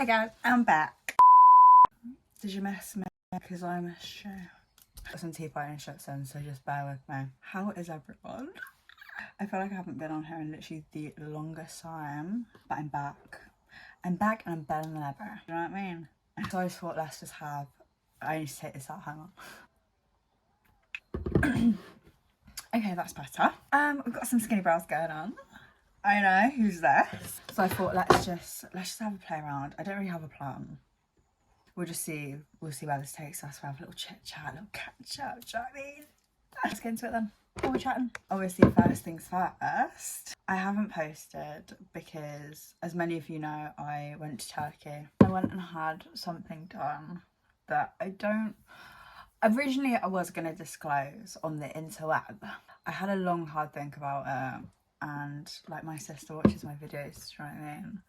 Hey guys, I'm back. Did you miss me? Because I missed you. Got some teeth whitening strips in, so just bear with me. How is everyone? I feel like I haven't been on here in literally the longest time, but I'm back. I'm back and I'm better than ever. You know what I mean? So I just thought let's just have, I need to take this out, hang on. Okay, that's better. We've got some skinny brows going on. I know, who's this? So I thought let's just have a play around. I don't really have a plan. We'll see where this takes us. We'll have a little chit chat, a little catch up, do you know what I mean? Let's get into it then. While we're chatting. Obviously, first things first, I haven't posted because, as many of you know, I went to Turkey. I went and had something done that originally I was going to disclose on the interweb. I had a long, hard think about it. And like my sister watches my videos, do you know what I mean?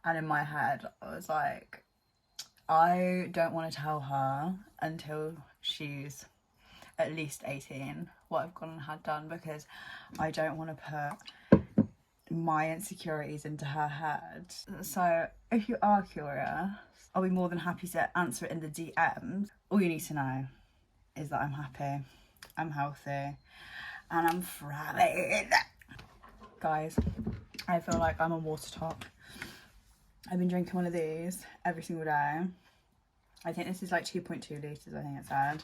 And in my head, I was like, I don't want to tell her until she's at least 18 what I've gone and had done, because I don't want to put my insecurities into her head. So if you are curious, I'll be more than happy to answer it in the DMs. All you need to know is that I'm happy, I'm healthy, and I'm thriving. Guys, I feel like I'm on water top. I've been drinking one of these every single day. I think this is like 2.2 litres, I think it said.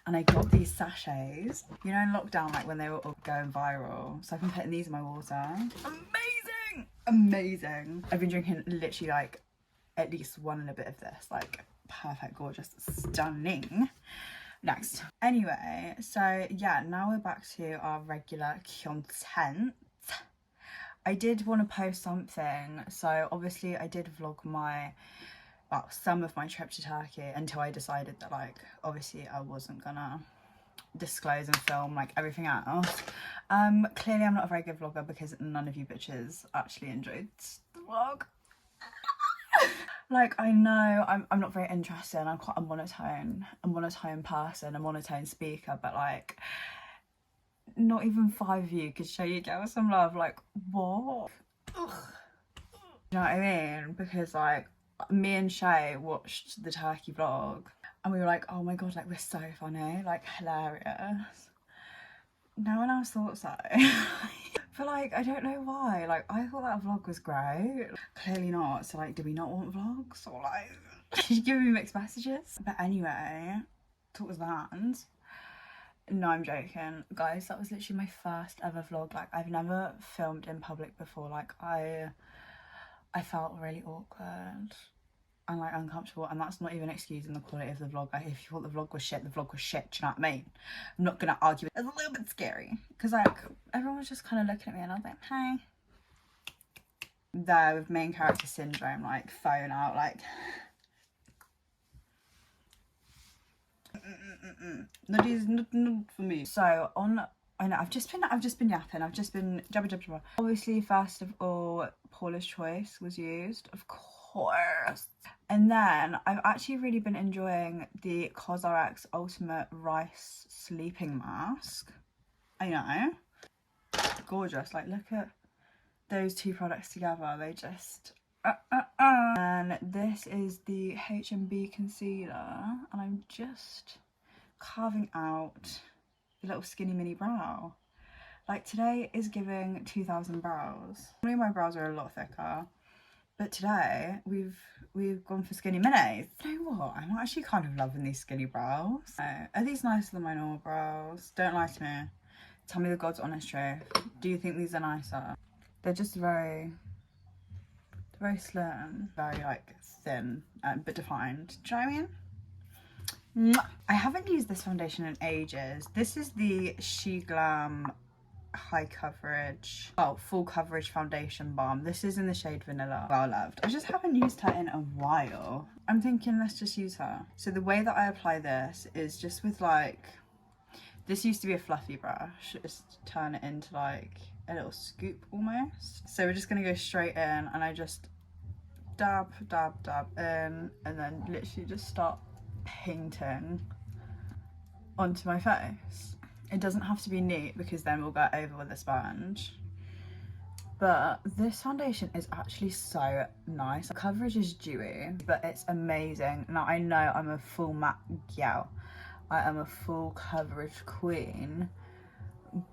And I got these sachets, you know, in lockdown, like when they were all going viral. So I've been putting these in my water. Amazing! Amazing. I've been drinking literally like at least one and a bit of this. Like perfect, gorgeous, stunning. Next. Anyway, so yeah, now we're back to our regular content. I did want to post something. So obviously I did vlog some of my trip to Turkey until I decided that, like, obviously I wasn't gonna disclose and film like everything else. Clearly I'm not a very good vlogger because none of you bitches actually enjoyed the vlog. Like, I know I'm not very interested. I'm quite a monotone person, a monotone speaker, but like not even 5 of you could show you girls some love. Like, what? Ugh. You know what I mean? Because like me and Shay watched the Turkey vlog and we were like, oh my god, like we're so funny, like hilarious. No one else thought so. But like, I don't know why. Like, I thought that vlog was great. Clearly not. So like, do we not want vlogs? Or like, did you give me mixed messages? But anyway, talk was that. No, I'm joking. Guys, that was literally my first ever vlog. Like, I've never filmed in public before. Like, I felt really awkward and like uncomfortable, and that's not even excusing the quality of the vlog. Like, if you thought the vlog was shit, the vlog was shit, do you know what I mean? I'm not gonna argue. It's a little bit scary because like everyone was just kind of looking at me and I was like, hey. There with main character syndrome, like phone out, like not for me. So I know I've just been yapping, I've just been jabba. Obviously, first of all, Paula's Choice was used, of course. And then I've actually really been enjoying the CosRX Ultimate Rice Sleeping Mask. I know. Gorgeous. Like, look at those two products together. They just... And this is the H&B concealer. And I'm just carving out the little skinny mini brow. Like, today is giving 2000 brows. Normally my brows are a lot thicker. But today, we've gone for skinny minis. You know what? I'm actually kind of loving these skinny brows. Are these nicer than my normal brows? Don't lie to me. Tell me the God's honest truth. Do you think these are nicer? They're just very slim, very like thin, but defined. Do you know what I mean? I haven't used this foundation in ages. This is the She Glam high coverage, full coverage foundation balm. This is in the shade Vanilla. Well loved. I just haven't used her in a while. I'm thinking let's just use her. So the way that I apply this is just with like, this used to be a fluffy brush, just turn it into like a little scoop almost. So we're just gonna go straight in and I just dab in and then literally just start painting onto my face. It doesn't have to be neat because then we'll go over with a sponge. But this foundation is actually so nice. The coverage is dewy, but it's amazing. Now I know I'm a full matte gal. I am a full coverage queen,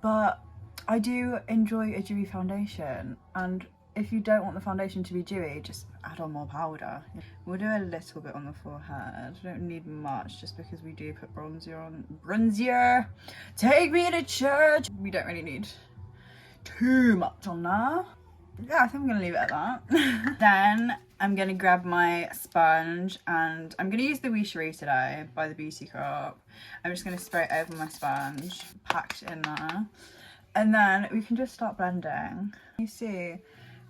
but I do enjoy a dewy foundation, and if you don't want the foundation to be dewy, just add on more powder. We'll do a little bit on the forehead. We don't need much just because we do put bronzer on. Bronzer! Take me to church! We don't really need too much on there. Yeah, I think I'm gonna leave it at that. Then I'm gonna grab my sponge, and I'm gonna use the Wee Cherie today by the Beauty Crop. I'm just gonna spray it over my sponge, packed in there. And then we can just start blending. You see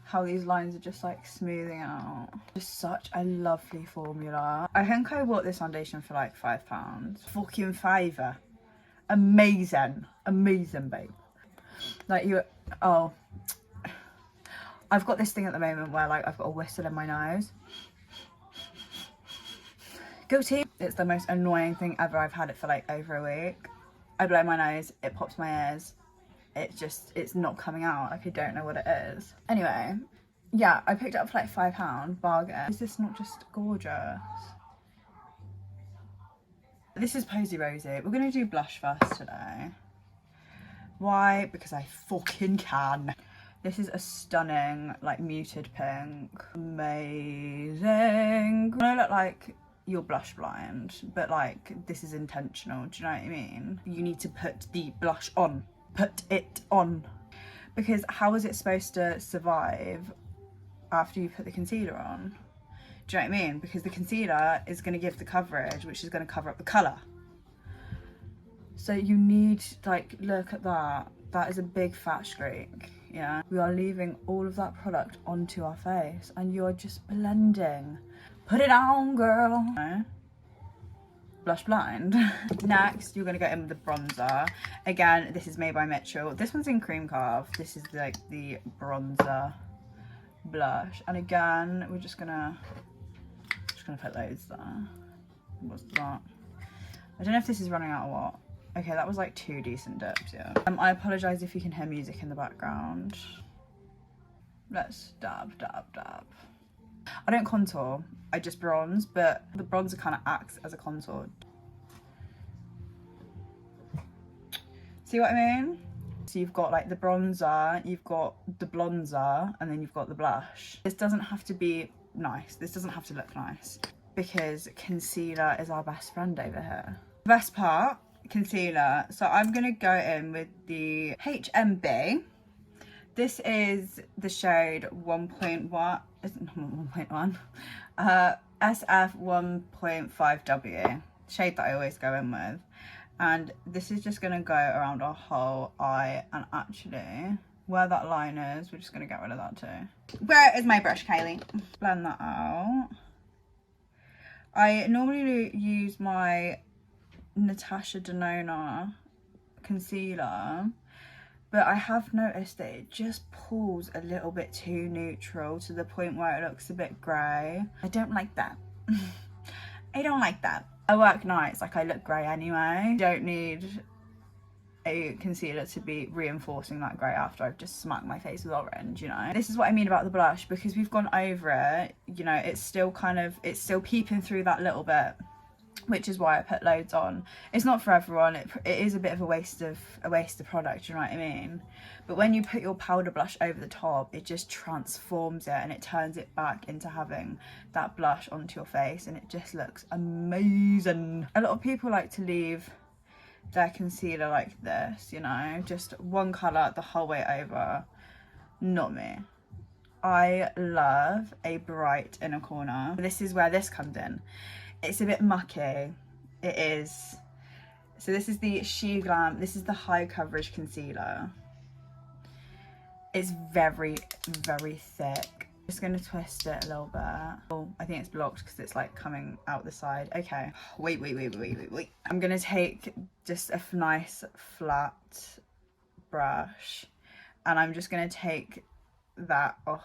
how these lines are just like smoothing out. Just such a lovely formula. I think I bought this foundation for like £5. Fucking fiver. Amazing. Amazing, babe. Like oh. I've got this thing at the moment where like I've got a whistle in my nose. Guilty. It's the most annoying thing ever. I've had it for like over a week. I blow my nose, it pops my ears. It's not coming out. Like I don't know what it is. Anyway, yeah, I picked it up for like £5, bargain. Is this not just gorgeous? This is Posy Rosy. We're gonna do blush first today. Why? Because I fucking can. This is a stunning, like, muted pink. Amazing. I look like you're blush blind, but like, this is intentional. Do you know what I mean? You need to put the blush on. Put it on. Because how is it supposed to survive after you put the concealer on? Do you know what I mean? Because the concealer is going to give the coverage, which is going to cover up the colour. So you need, like, look at that. That is a big fat streak. Yeah, we are leaving all of that product onto our face, and you're just blending. Put it on, girl. No. Blush blind. Next, you're gonna go in with the bronzer. Again, this is made by Mitchell. This one's in Cream Carve. This is like the bronzer blush, and again, we're just gonna put loads there. What's that? I don't know if this is running out or what. Okay, that was like 2 decent dips, yeah. I apologise if you can hear music in the background. Let's dab, dab, dab. I don't contour, I just bronze, but the bronzer kind of acts as a contour. See what I mean? So you've got like the bronzer, you've got the blonzer, and then you've got the blush. This doesn't have to be nice, this doesn't have to look nice, because concealer is our best friend over here. The best part, concealer. So I'm gonna go in with the HMB. This is the shade 1.1, isn't 1.1, SF 1.5W, shade that I always go in with. And this is just gonna go around our whole eye, and actually where that line is, we're just gonna get rid of that too. Where is my brush, Kylie? Blend that out. I normally use my Natasha Denona concealer, but I have noticed that it just pulls a little bit too neutral to the point where it looks a bit grey. I don't like that. I don't like that. I work nights, like I look grey anyway. Don't need a concealer to be reinforcing that grey after I've just smacked my face with orange, you know. This is what I mean about the blush, because we've gone over it, you know, it's still peeping through that little bit, which is why I put loads on. It's not for everyone. It is a bit of a waste of product, you know what I mean? But when you put your powder blush over the top, it just transforms it, and it turns it back into having that blush onto your face, and it just looks amazing. A lot of people like to leave their concealer like this, you know, just one colour the whole way over. Not me. I love a bright inner corner. This is where this comes in. It's a bit mucky. It is. So this is the She Glam. This is the high coverage concealer. It's very, very thick. Just going to twist it a little bit. Oh, I think it's blocked because it's like coming out the side. Okay. Wait. I'm going to take just a nice flat brush, and I'm just going to take that off.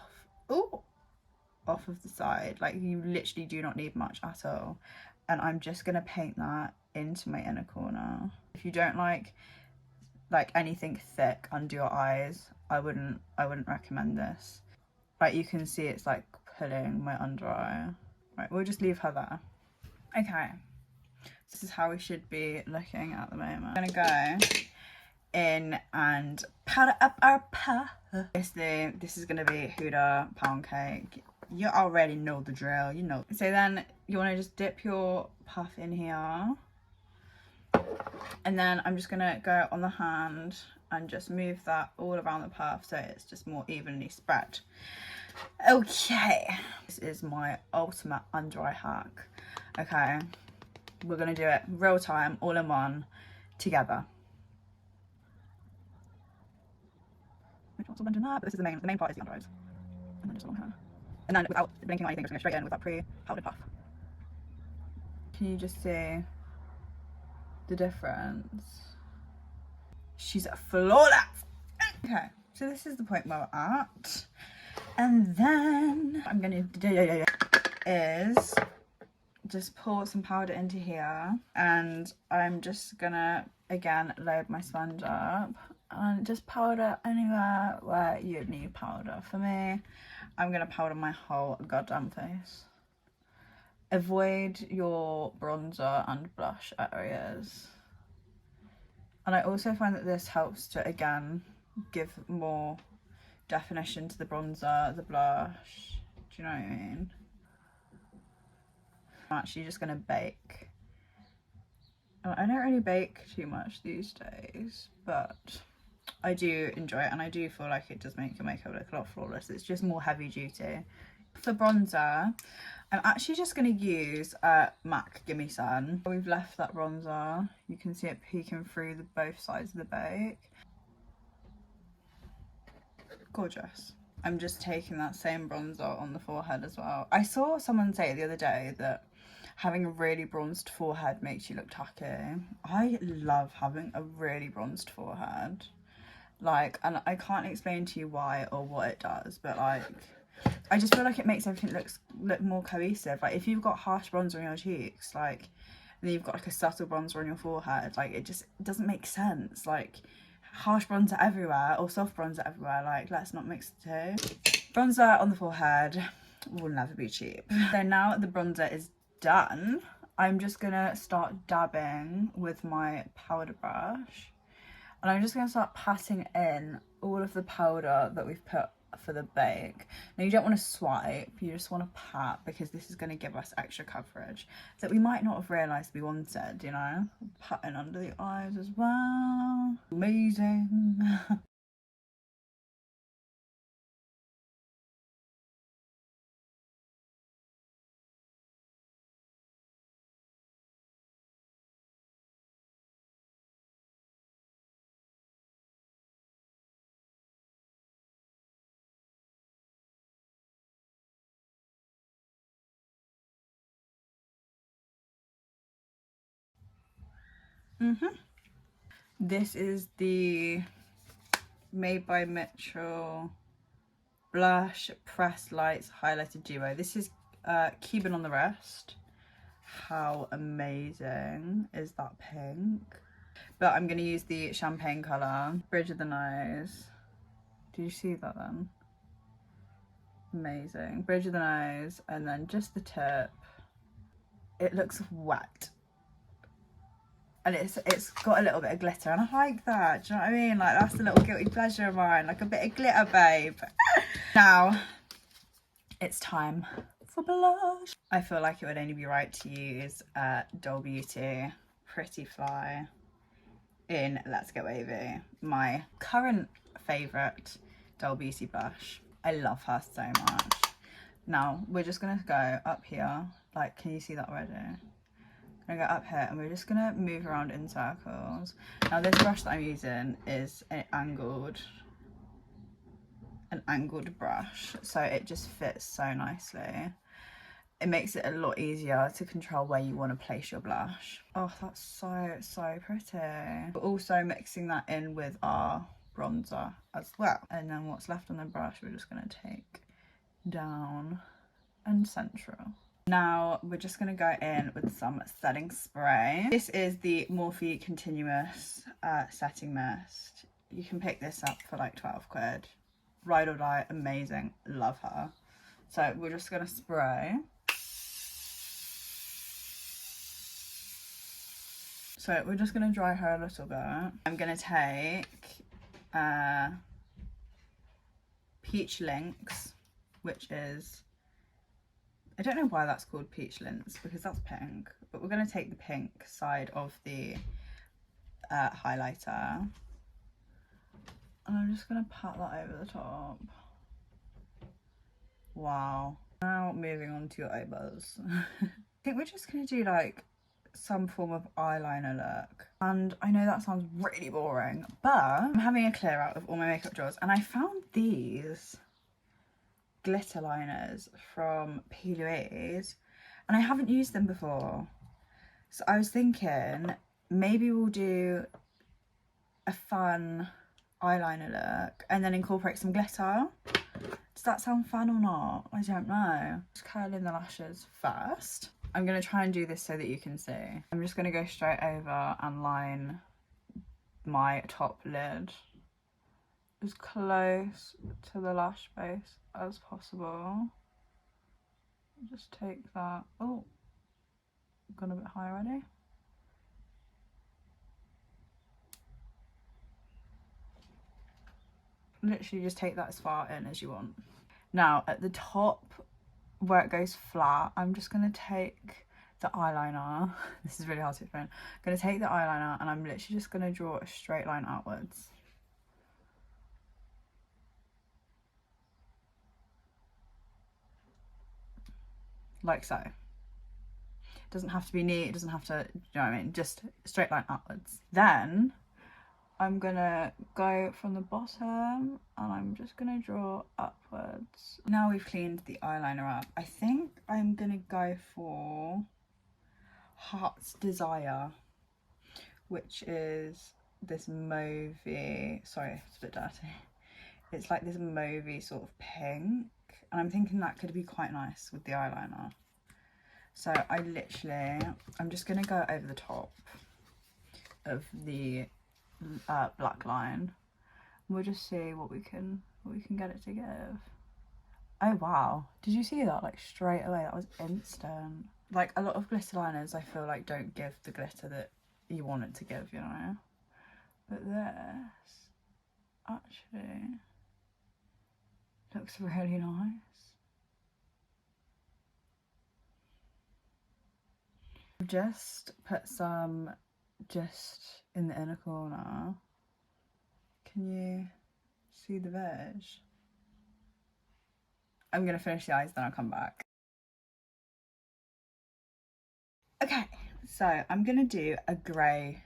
Ooh. Off of the side. Like, you literally do not need much at all, and I'm just gonna paint that into my inner corner. If you don't like anything thick under your eyes, I wouldn't recommend this. Like, you can see it's like pulling my under eye. Right, we'll just leave her there. Okay, this is how we should be looking at the moment. I'm gonna go in and powder up our puff. This is gonna be Huda pound cake. You already know the drill, you know. So then you want to just dip your puff in here, and then I'm just gonna go on the hand and just move that all around the puff so it's just more evenly spread. Okay, this is my ultimate under eye hack. Okay, we're gonna do it real time, all in one, together. Which one's all blending that? But this is the main part is the under eyes. And then just along here. And then without blinking or anything, just going straight in with that pre-powdered puff. Can you just see the difference? She's flawless. Okay, so this is the point where we're at. And then I'm gonna do is just pour some powder into here, and I'm just gonna again load my sponge up and just powder anywhere where you need powder. For me, I'm gonna powder my whole goddamn face. Avoid your bronzer and blush areas. And I also find that this helps to again give more definition to the bronzer, the blush. Do you know what I mean? I'm actually just gonna bake. I don't really bake too much these days, but I do enjoy it, and I do feel like it does make your makeup look a lot flawless. It's just more heavy duty. For bronzer, I'm actually just going to use MAC Gimme Sun. We've left that bronzer. You can see it peeking through both sides of the bake. Gorgeous. I'm just taking that same bronzer on the forehead as well. I saw someone say the other day that having a really bronzed forehead makes you look tacky. I love having a really bronzed forehead. Like, and I can't explain to you why or what it does, but like, I just feel like it makes everything look more cohesive. Like, if you've got harsh bronzer on your cheeks, like, and then you've got like a subtle bronzer on your forehead, like, it doesn't make sense. Like, harsh bronzer everywhere or soft bronzer everywhere, like, let's not mix the two. Bronzer on the forehead will never be cheap. So now the bronzer is done, I'm just gonna start dabbing with my powder brush, and I'm just gonna start patting in all of the powder that we've put for the bake. Now, you don't want to swipe, you just want to pat, because this is going to give us extra coverage that we might not have realised we wanted, you know. Patting under the eyes as well. Amazing. This is the Made by Mitchell Blush Pressed Lights Highlighted Duo. This is Cuban on the Wrist. How amazing is that pink? But I'm going to use the champagne colour. Bridge of the nose. Do you see that then? Amazing. Bridge of the nose, and then just the tip. It looks wet. And it's got a little bit of glitter, and I like that. Do you know what I mean? Like, that's a little guilty pleasure of mine. Like, a bit of glitter, babe. Now, it's time for blush. I feel like it would only be right to use Doll Beauty Pretty Fly in Let's Get Wavy. My current favourite Doll Beauty blush. I love her so much. Now, we're just going to go up here. Like, can you see that already? I'm gonna go up here, and we're just gonna move around in circles. Now, this brush that I'm using is an angled brush, so it just fits so nicely. It makes it a lot easier to control where you want to place your blush. Oh, that's so pretty. We're also mixing that in with our bronzer as well. And then what's left on the brush, we're just gonna take down and central. Now, we're just going to go in with some setting spray. This is the Morphe Continuous Setting Mist. You can pick this up for like 12 quid. Ride or die, amazing, love her. So we're just gonna spray. So we're just gonna dry her a little bit. I'm gonna take Peach Links, which is, I don't know why that's called Peach Links because that's pink, but we're gonna take the pink side of the highlighter. And I'm just gonna pat that over the top. Wow. Now moving on to your eyebrows. I think we're just gonna do like some form of eyeliner look. And I know that sounds really boring, but I'm having a clear out of all my makeup drawers and I found these glitter liners from P. Louise and I haven't used them before. So I was thinking maybe we'll do a fun eyeliner look and then incorporate some glitter. Does that sound fun or not? I don't know. Just curl in the lashes first. I'm going to try and do this so that you can see. I'm just going to go straight over and line my top lid as close to the lash base as possible. Just take that. Oh, gone a bit high already. Literally just take that as far in as you want. Now at the top where it goes flat, I'm just going to take the eyeliner. This is really hard to explain. I'm going to take the eyeliner and I'm literally just going to draw a straight line outwards. Like so. It doesn't have to be neat, it doesn't have to, you know what I mean, just straight line outwards. Then I'm gonna go from the bottom and I'm just gonna draw upwards. Now we've cleaned the eyeliner up, I think I'm gonna go for Heart's Desire, which is this mauvey, sorry, it's a bit dirty. It's like this mauvey sort of pink. And I'm thinking that could be quite nice with the eyeliner. So I'm just going to go over the top of the black line. We'll just see what we can get it to give. Oh wow, did you see that? Like straight away, that was instant. Like a lot of glitter liners I feel like don't give the glitter that you want it to give, you know? But this actually looks really nice. Just put some just in the inner corner. Can you see the veg? I'm gonna finish the eyes, then I'll come back. Okay, so I'm gonna do a grey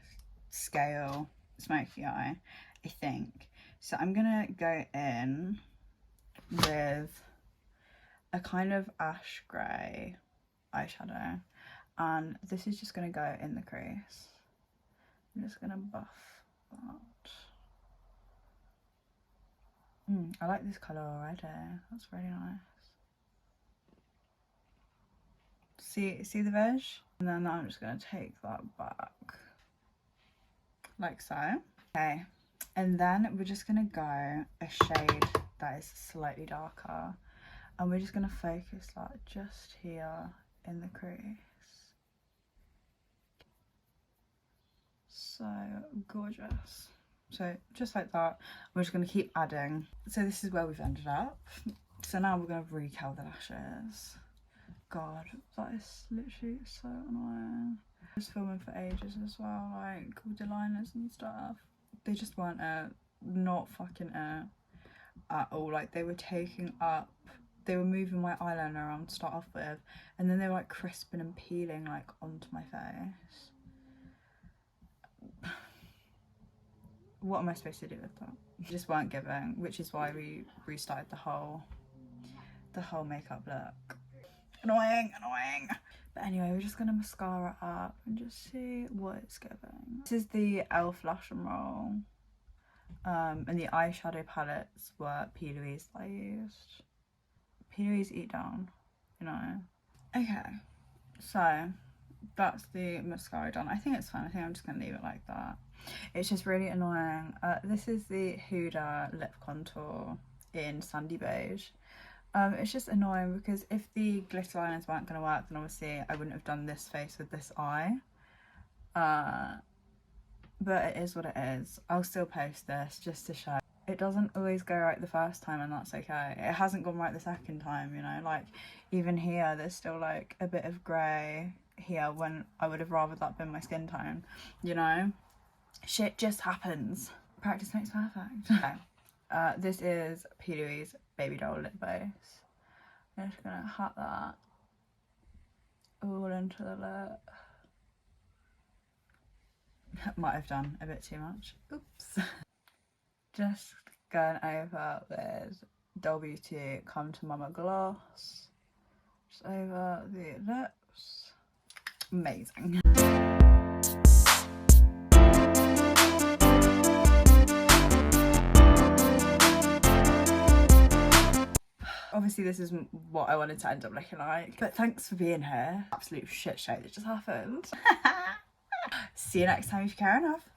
scale smoky eye, I think. So I'm gonna go in with a kind of ash grey eyeshadow, and this is just gonna go in the crease. I'm just gonna buff that. I like this colour already. That's really nice. See the veg? And then I'm just gonna take that back. Like so. Okay. And then we're just gonna go a shade that is slightly darker. And we're just gonna focus that just here in the crease. So gorgeous. So just like that, we're just going to keep adding. So this is where we've ended up. So now we're going to recurl the lashes. God, that is literally so annoying. I was filming for ages as well, like with the liners and stuff. They just weren't it. Not fucking it at all. Like they were taking up, they were moving my eyeliner around to start off with, and then they were like crisping and peeling like onto my face. What am I supposed to do with that? Just weren't giving, which is why we restarted the whole makeup look. Annoying. But anyway, we're just gonna mascara up and just see what it's giving. This is the e.l.f. Lash and Roll. And the eyeshadow palettes were P. Louise that I used. P. Louise Eat Down, you know. Okay, so that's the mascara done. I think it's fine. I think I'm just gonna leave it like that. It's just really annoying. This is the Huda lip contour in Sandy Beige. It's just annoying because if the glitter liners weren't going to work, then obviously I wouldn't have done this face with this eye. But it is what it is. I'll still post this just to show. It doesn't always go right the first time, and that's okay. It hasn't gone right the second time, you know, like even here there's still like a bit of grey here when I would have rather that been my skin tone, you know. Shit just happens. Practice makes perfect. Okay. This is P. Louise Baby Doll Lip Base. I'm just gonna hat that all into the lip. Might have done a bit too much. Oops. Just going over with Doll Beauty Come to Mama Gloss. Just over the lips. Amazing. Obviously this is what I wanted to end up looking like, but thanks for being here. Absolute shit show that just happened. See you next time if you care enough.